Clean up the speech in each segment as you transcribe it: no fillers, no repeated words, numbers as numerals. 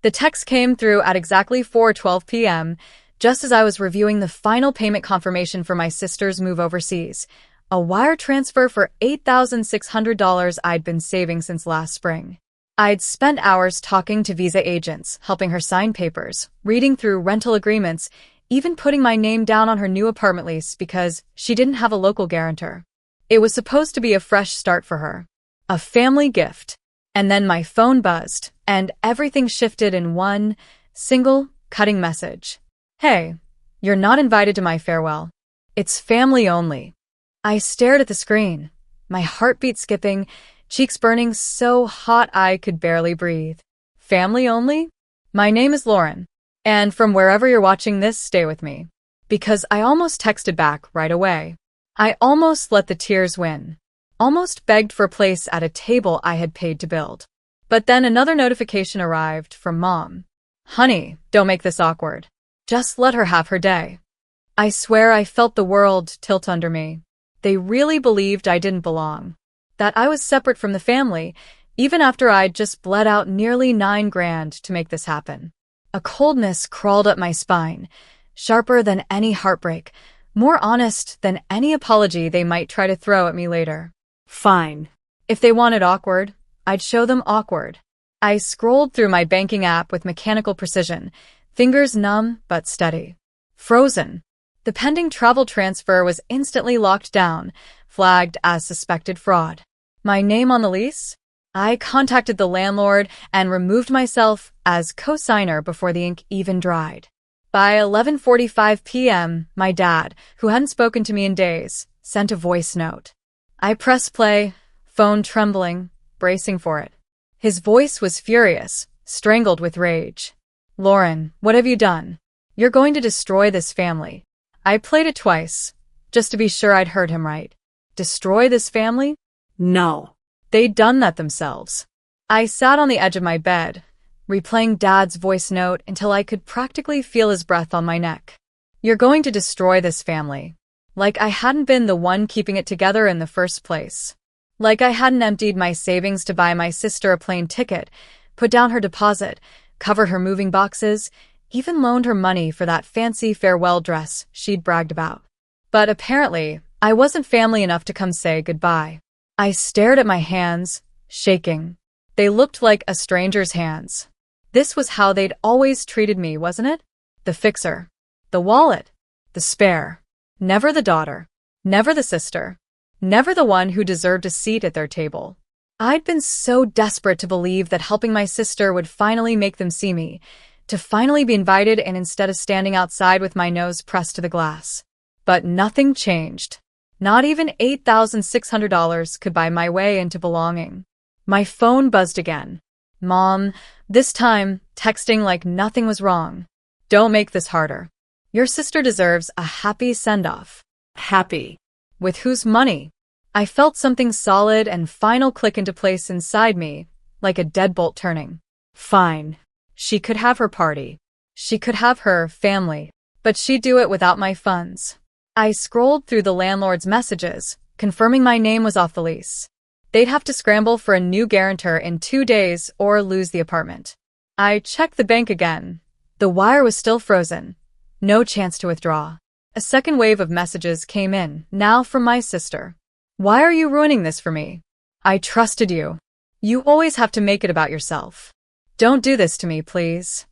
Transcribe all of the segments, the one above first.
The text came through at exactly 4:12 p.m., just as I was reviewing the final payment confirmation for my sister's move overseas. A wire transfer for $8,600 I'd been saving since last spring. I'd spent hours talking to visa agents, helping her sign papers, reading through rental agreements, even putting my name down on her new apartment lease because she didn't have a local guarantor. It was supposed to be a fresh start for her. A family gift. And then my phone buzzed, and everything shifted in one single, cutting message. Hey, you're not invited to my farewell. It's family only. I stared at the screen, my heartbeat skipping, cheeks burning so hot I could barely breathe. Family only? My name is Lauren, and from wherever you're watching this, stay with me. Because I almost texted back right away. I almost let the tears win. Almost begged for a place at a table I had paid to build. But then another notification arrived from Mom. Honey, don't make this awkward. Just let her have her day. I swear I felt the world tilt under me. They really believed I didn't belong. That I was separate from the family, even after I'd just bled out nearly $9,000 to make this happen. A coldness crawled up my spine, sharper than any heartbreak, more honest than any apology they might try to throw at me later. Fine. If they wanted awkward, I'd show them awkward. I scrolled through my banking app with mechanical precision, fingers numb but steady. Frozen. The pending travel transfer was instantly locked down, flagged as suspected fraud. My name on the lease? I contacted the landlord and removed myself as co-signer before the ink even dried. By 11:45 p.m., my dad, who hadn't spoken to me in days, sent a voice note. I pressed play, phone trembling, bracing for it. His voice was furious, strangled with rage. Lauren, what have you done? You're going to destroy this family. I played it twice, just to be sure I'd heard him right. Destroy this family? No. They'd done that themselves. I sat on the edge of my bed, replaying Dad's voice note until I could practically feel his breath on my neck. You're going to destroy this family. Like I hadn't been the one keeping it together in the first place. Like I hadn't emptied my savings to buy my sister a plane ticket, put down her deposit, covered her moving boxes, even loaned her money for that fancy farewell dress she'd bragged about. But apparently, I wasn't family enough to come say goodbye. I stared at my hands, shaking. They looked like a stranger's hands. This was how they'd always treated me, wasn't it? The fixer. The wallet. The spare. Never the daughter. Never the sister. Never the one who deserved a seat at their table. I'd been so desperate to believe that helping my sister would finally make them see me, to finally be invited and instead of standing outside with my nose pressed to the glass. But nothing changed. Not even $8,600 could buy my way into belonging. My phone buzzed again. Mom, this time, texting like nothing was wrong. Don't make this harder. Your sister deserves a happy send-off. Happy. With whose money? I felt something solid and final click into place inside me, like a deadbolt turning. Fine. She could have her party. She could have her family. But she'd do it without my funds. I scrolled through the landlord's messages, confirming my name was off the lease. They'd have to scramble for a new guarantor in 2 days or lose the apartment. I checked the bank again. The wire was still frozen. No chance to withdraw. A second wave of messages came in, now from my sister. Why are you ruining this for me? I trusted you. You always have to make it about yourself. Don't do this to me, please.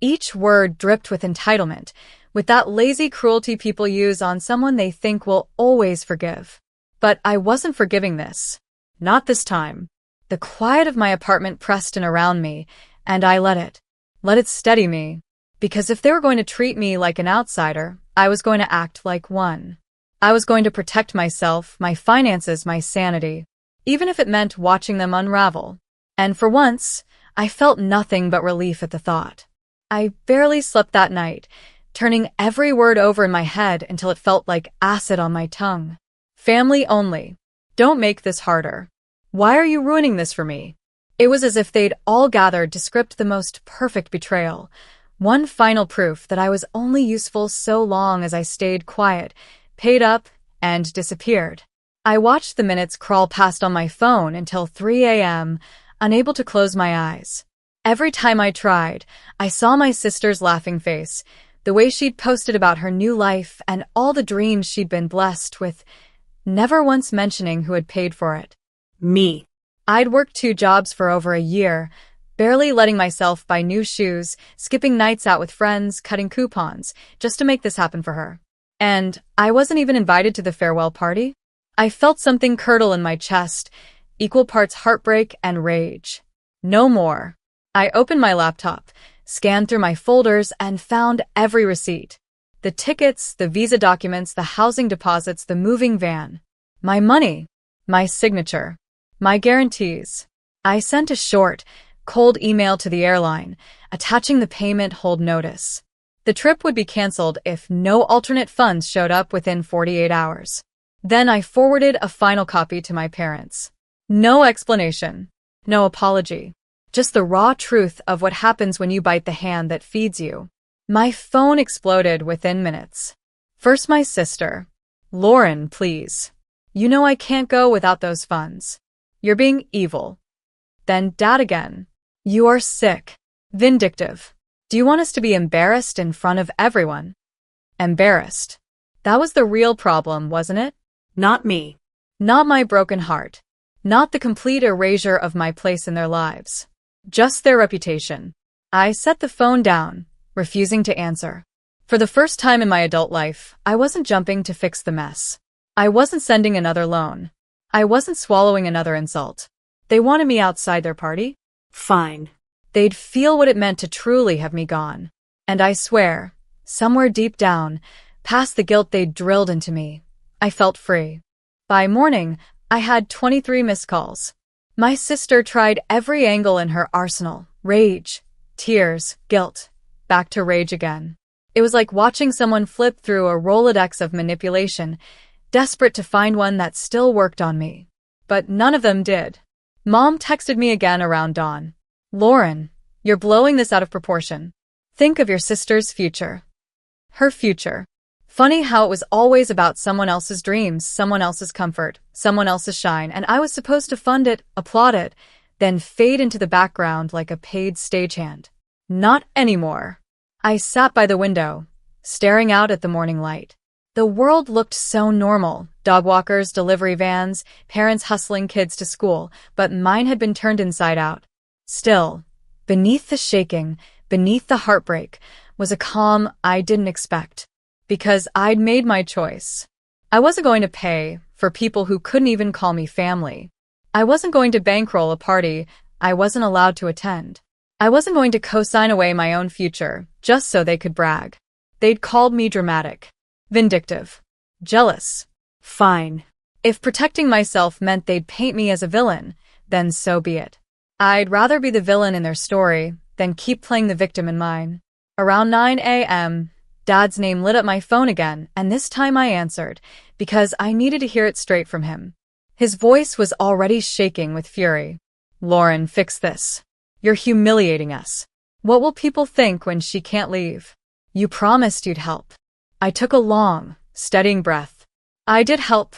Each word dripped with entitlement, with that lazy cruelty people use on someone they think will always forgive. But I wasn't forgiving this. Not this time. The quiet of my apartment pressed in around me, and I let it steady me. Because if they were going to treat me like an outsider, I was going to act like one. I was going to protect myself, my finances, my sanity, even if it meant watching them unravel. And for once, I felt nothing but relief at the thought. I barely slept that night, turning every word over in my head until it felt like acid on my tongue. Family only. Don't make this harder. Why are you ruining this for me? It was as if they'd all gathered to script the most perfect betrayal. One final proof that I was only useful so long as I stayed quiet, paid up, and disappeared. I watched the minutes crawl past on my phone until 3 a.m., unable to close my eyes. Every time I tried, I saw my sister's laughing face, the way she'd posted about her new life and all the dreams she'd been blessed with, never once mentioning who had paid for it. Me. I'd worked 2 jobs for over a year, barely letting myself buy new shoes, skipping nights out with friends, cutting coupons, just to make this happen for her. And I wasn't even invited to the farewell party? I felt something curdle in my chest, equal parts heartbreak and rage. No more. I opened my laptop, scanned through my folders, and found every receipt. The tickets, the visa documents, the housing deposits, the moving van. My money. My signature. My guarantees. I sent a short, cold email to the airline, attaching the payment hold notice. The trip would be canceled if no alternate funds showed up within 48 hours. Then I forwarded a final copy to my parents. No explanation. No apology. Just the raw truth of what happens when you bite the hand that feeds you. My phone exploded within minutes. First my sister. Lauren, please. You know I can't go without those funds. You're being evil. Then Dad again. You are sick. Vindictive. Do you want us to be embarrassed in front of everyone? Embarrassed. That was the real problem, wasn't it? Not me. Not my broken heart. Not the complete erasure of my place in their lives. Just their reputation. I set the phone down, refusing to answer. For the first time in my adult life, I wasn't jumping to fix the mess. I wasn't sending another loan. I wasn't swallowing another insult. They wanted me outside their party? Fine. They'd feel what it meant to truly have me gone. And I swear, somewhere deep down, past the guilt they'd drilled into me, I felt free. By morning, I had 23 missed calls. My sister tried every angle in her arsenal. Rage, tears, guilt, back to rage again. It was like watching someone flip through a Rolodex of manipulation, desperate to find one that still worked on me. But none of them did. Mom texted me again around dawn. Lauren, you're blowing this out of proportion. Think of your sister's future. Her future. Funny how it was always about someone else's dreams, someone else's comfort, someone else's shine, and I was supposed to fund it, applaud it, then fade into the background like a paid stagehand. Not anymore. I sat by the window, staring out at the morning light. The world looked so normal. Dog walkers, delivery vans, parents hustling kids to school, but mine had been turned inside out. Still, beneath the shaking, beneath the heartbreak, was a calm I didn't expect. Because I'd made my choice. I wasn't going to pay for people who couldn't even call me family. I wasn't going to bankroll a party I wasn't allowed to attend. I wasn't going to co-sign away my own future just so they could brag. They'd called me dramatic, vindictive, jealous. Fine. If protecting myself meant they'd paint me as a villain, then so be it. I'd rather be the villain in their story than keep playing the victim in mine. Around 9 a.m., Dad's name lit up my phone again, and this time I answered, because I needed to hear it straight from him. His voice was already shaking with fury. Lauren, fix this. You're humiliating us. What will people think when she can't leave? You promised you'd help. I took a long, steadying breath. I did help,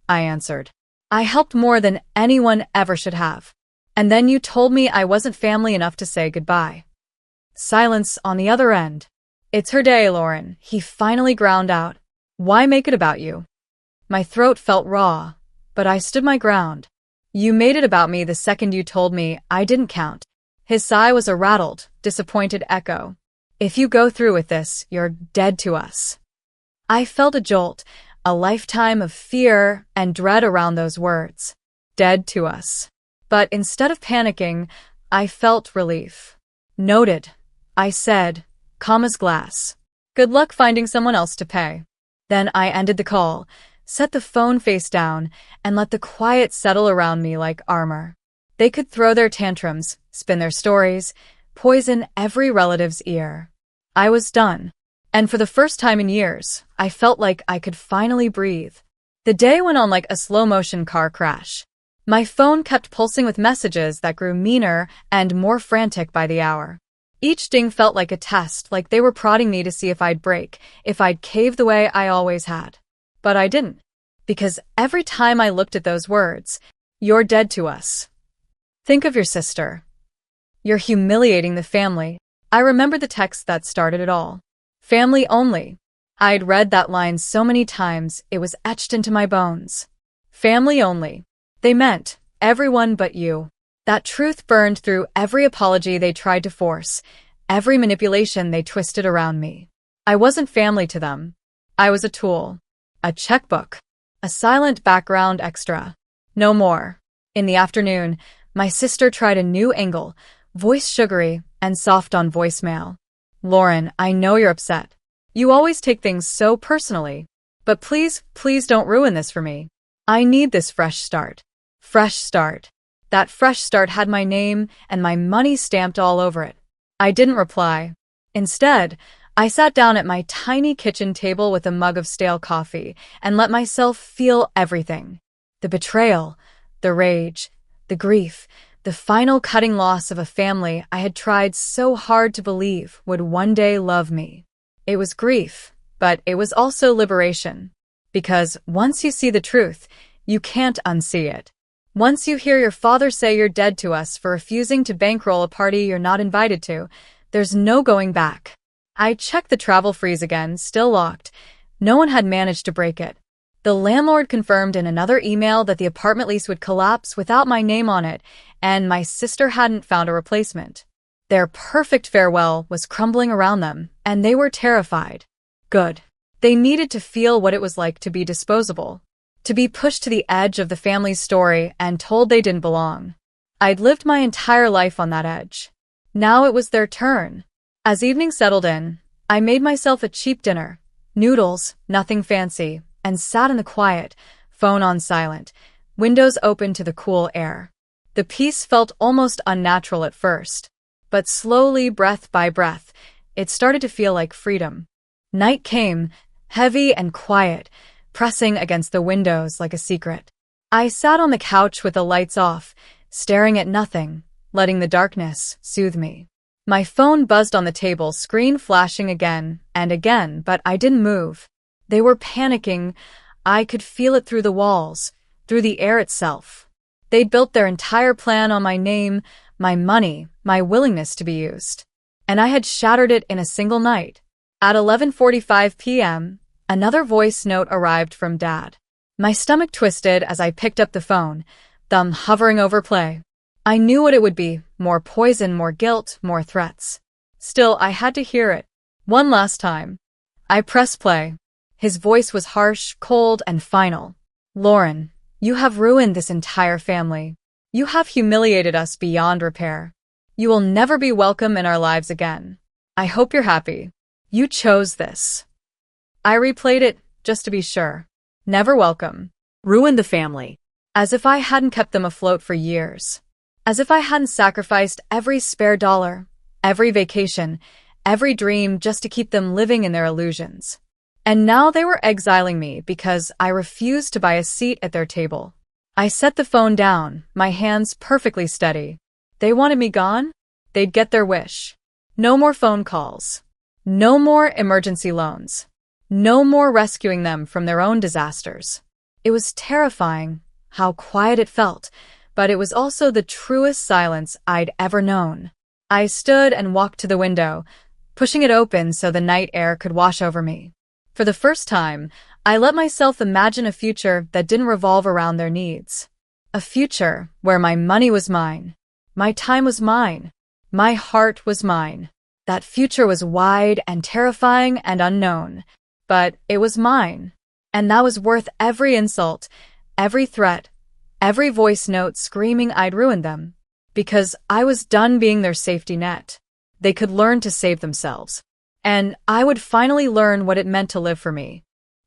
I answered. I helped more than anyone ever should have. And then you told me I wasn't family enough to say goodbye. Silence on the other end. It's her day, Lauren, he finally ground out. Why make it about you? My throat felt raw, but I stood my ground. You made it about me the second you told me I didn't count. His sigh was a rattled, disappointed echo. If you go through with this, you're dead to us. I felt a jolt, a lifetime of fear and dread around those words. Dead to us. But instead of panicking, I felt relief. Noted, I said, calm as glass. Good luck finding someone else to pay. Then I ended the call, set the phone face down, and let the quiet settle around me like armor. They could throw their tantrums, spin their stories, poison every relative's ear. I was done. And for the first time in years, I felt like I could finally breathe. The day went on like a slow-motion car crash. My phone kept pulsing with messages that grew meaner and more frantic by the hour. Each ding felt like a test, like they were prodding me to see if I'd break, if I'd cave the way I always had. But I didn't. Because every time I looked at those words, you're dead to us. Think of your sister. You're humiliating the family. I remember the text that started it all. Family only. I'd read that line so many times, it was etched into my bones. Family only. They meant everyone but you. That truth burned through every apology they tried to force, every manipulation they twisted around me. I wasn't family to them. I was a tool, a checkbook, a silent background extra. No more. In the afternoon, my sister tried a new angle, voice sugary and soft on voicemail. Lauren, I know you're upset. You always take things so personally. But please, please don't ruin this for me. I need this fresh start. Fresh start. That fresh start had my name and my money stamped all over it. I didn't reply. Instead, I sat down at my tiny kitchen table with a mug of stale coffee and let myself feel everything. The betrayal, the rage, the grief, the final cutting loss of a family I had tried so hard to believe would one day love me. It was grief, but it was also liberation. Because once you see the truth, you can't unsee it. Once you hear your father say you're dead to us for refusing to bankroll a party you're not invited to, there's no going back. I checked the travel freeze again, still locked. No one had managed to break it. The landlord confirmed in another email that the apartment lease would collapse without my name on it, and my sister hadn't found a replacement. Their perfect farewell was crumbling around them, and they were terrified. Good. They needed to feel what it was like to be disposable, to be pushed to the edge of the family's story and told they didn't belong. I'd lived my entire life on that edge. Now it was their turn. As evening settled in, I made myself a cheap dinner, noodles, nothing fancy, and sat in the quiet, phone on silent, windows open to the cool air. The peace felt almost unnatural at first, but slowly, breath by breath, it started to feel like freedom. Night came, heavy and quiet, pressing against the windows like a secret. I sat on the couch with the lights off, staring at nothing, letting the darkness soothe me. My phone buzzed on the table, screen flashing again and again, but I didn't move. They were panicking. I could feel it through the walls, through the air itself. They'd built their entire plan on my name, my money, my willingness to be used. And I had shattered it in a single night. At 11:45 p.m., another voice note arrived from Dad. My stomach twisted as I picked up the phone, thumb hovering over play. I knew what it would be, more poison, more guilt, more threats. Still, I had to hear it. One last time. I pressed play. His voice was harsh, cold, and final. Lauren, you have ruined this entire family. You have humiliated us beyond repair. You will never be welcome in our lives again. I hope you're happy. You chose this. I replayed it, just to be sure. Never welcome. Ruined the family. As if I hadn't kept them afloat for years. As if I hadn't sacrificed every spare dollar, every vacation, every dream just to keep them living in their illusions. And now they were exiling me because I refused to buy a seat at their table. I set the phone down, my hands perfectly steady. They wanted me gone? They'd get their wish. No more phone calls. No more emergency loans. No more rescuing them from their own disasters. It was terrifying, how quiet it felt, but it was also the truest silence I'd ever known. I stood and walked to the window, pushing it open so the night air could wash over me. For the first time, I let myself imagine a future that didn't revolve around their needs. A future where my money was mine, my time was mine, my heart was mine. That future was wide and terrifying and unknown, but it was mine. And that was worth every insult, every threat, every voice note screaming I'd ruined them. Because I was done being their safety net. They could learn to save themselves. And I would finally learn what it meant to live for me.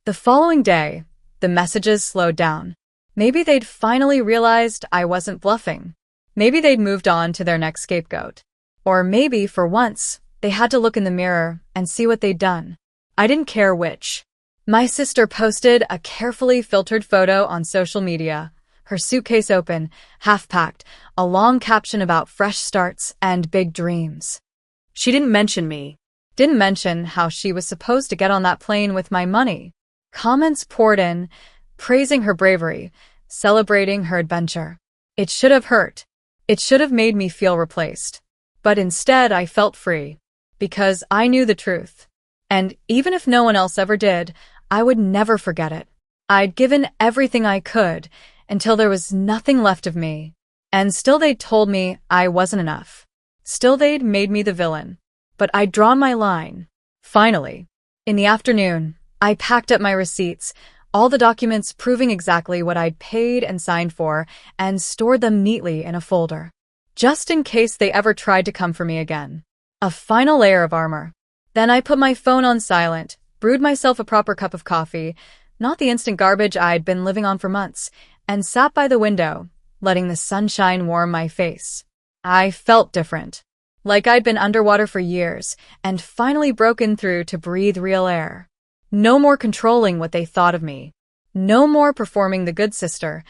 The following day, the messages slowed down. Maybe they'd finally realized I wasn't bluffing. Maybe they'd moved on to their next scapegoat. Or maybe, for once, they had to look in the mirror and see what they'd done. I didn't care which. My sister posted a carefully filtered photo on social media, her suitcase open, half-packed, a long caption about fresh starts and big dreams. She didn't mention me. Didn't mention how she was supposed to get on that plane with my money. Comments poured in, praising her bravery, celebrating her adventure. It should have hurt. It should have made me feel replaced. But instead, I felt free. Because I knew the truth. And even if no one else ever did, I would never forget it. I'd given everything I could until there was nothing left of me. And still they'd told me I wasn't enough. Still they'd made me the villain. But I'd drawn my line. Finally, in the afternoon, I packed up my receipts, all the documents proving exactly what I'd paid and signed for, and stored them neatly in a folder. Just in case they ever tried to come for me again. A final layer of armor. Then I put my phone on silent, brewed myself a proper cup of coffee, not the instant garbage I'd been living on for months, and sat by the window, letting the sunshine warm my face. I felt different. Like I'd been underwater for years, and finally broken through to breathe real air. No more controlling what they thought of me. No more performing the good sister,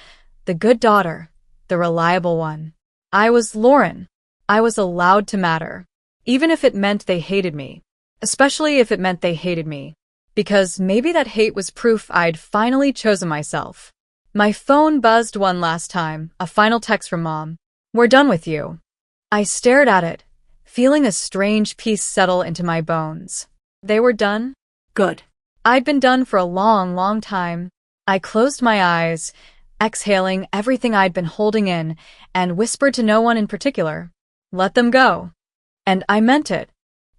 the good daughter, the reliable one. I was Lauren. I was allowed to matter. Even if it meant they hated me. Especially if it meant they hated me. Because maybe that hate was proof I'd finally chosen myself. My phone buzzed one last time, a final text from Mom. "We're done with you." I stared at it, feeling a strange peace settle into my bones. They were done? Good. I'd been done for a long, long time. I closed my eyes, exhaling everything I'd been holding in, and whispered to no one in particular. Let them go. And I meant it.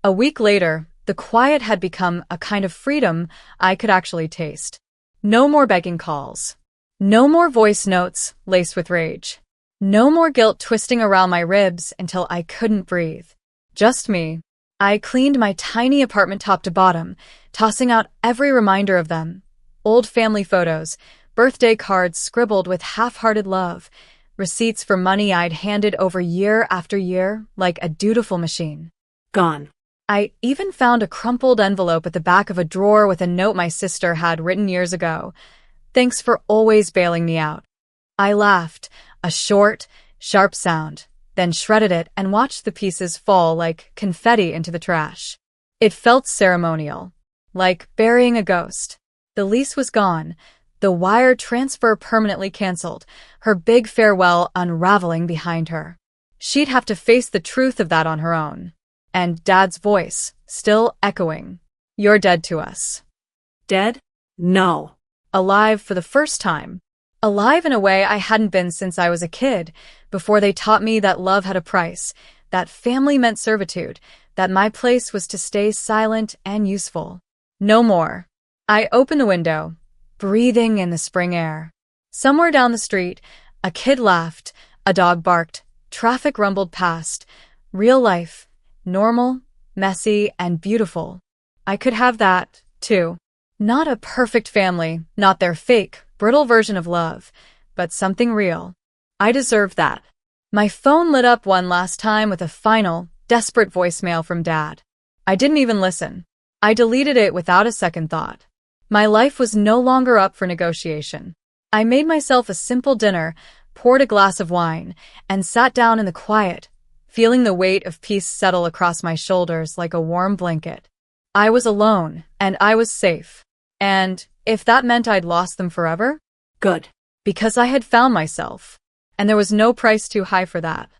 A week later, the quiet had become a kind of freedom I could actually taste. No more begging calls. No more voice notes laced with rage. No more guilt twisting around my ribs until I couldn't breathe. Just me. I cleaned my tiny apartment top to bottom, tossing out every reminder of them. Old family photos, birthday cards scribbled with half-hearted love, receipts for money I'd handed over year after year like a dutiful machine. Gone. I even found a crumpled envelope at the back of a drawer with a note my sister had written years ago. "Thanks for always bailing me out." I laughed, a short, sharp sound, then shredded it and watched the pieces fall like confetti into the trash. It felt ceremonial, like burying a ghost. The lease was gone, the wire transfer permanently canceled, her big farewell unraveling behind her. She'd have to face the truth of that on her own. And Dad's voice, still echoing. "You're dead to us." Dead? No. Alive for the first time. Alive in a way I hadn't been since I was a kid, before they taught me that love had a price, that family meant servitude, that my place was to stay silent and useful. No more. I opened the window, breathing in the spring air. Somewhere down the street, a kid laughed, a dog barked, traffic rumbled past. Real life, normal, messy, and beautiful. I could have that, too. Not a perfect family, not their fake, brittle version of love, but something real. I deserved that. My phone lit up one last time with a final, desperate voicemail from Dad. I didn't even listen. I deleted it without a second thought. My life was no longer up for negotiation. I made myself a simple dinner, poured a glass of wine, and sat down in the quiet, feeling the weight of peace settle across my shoulders like a warm blanket. I was alone, and I was safe. And if that meant I'd lost them forever? Good. Because I had found myself. And there was no price too high for that.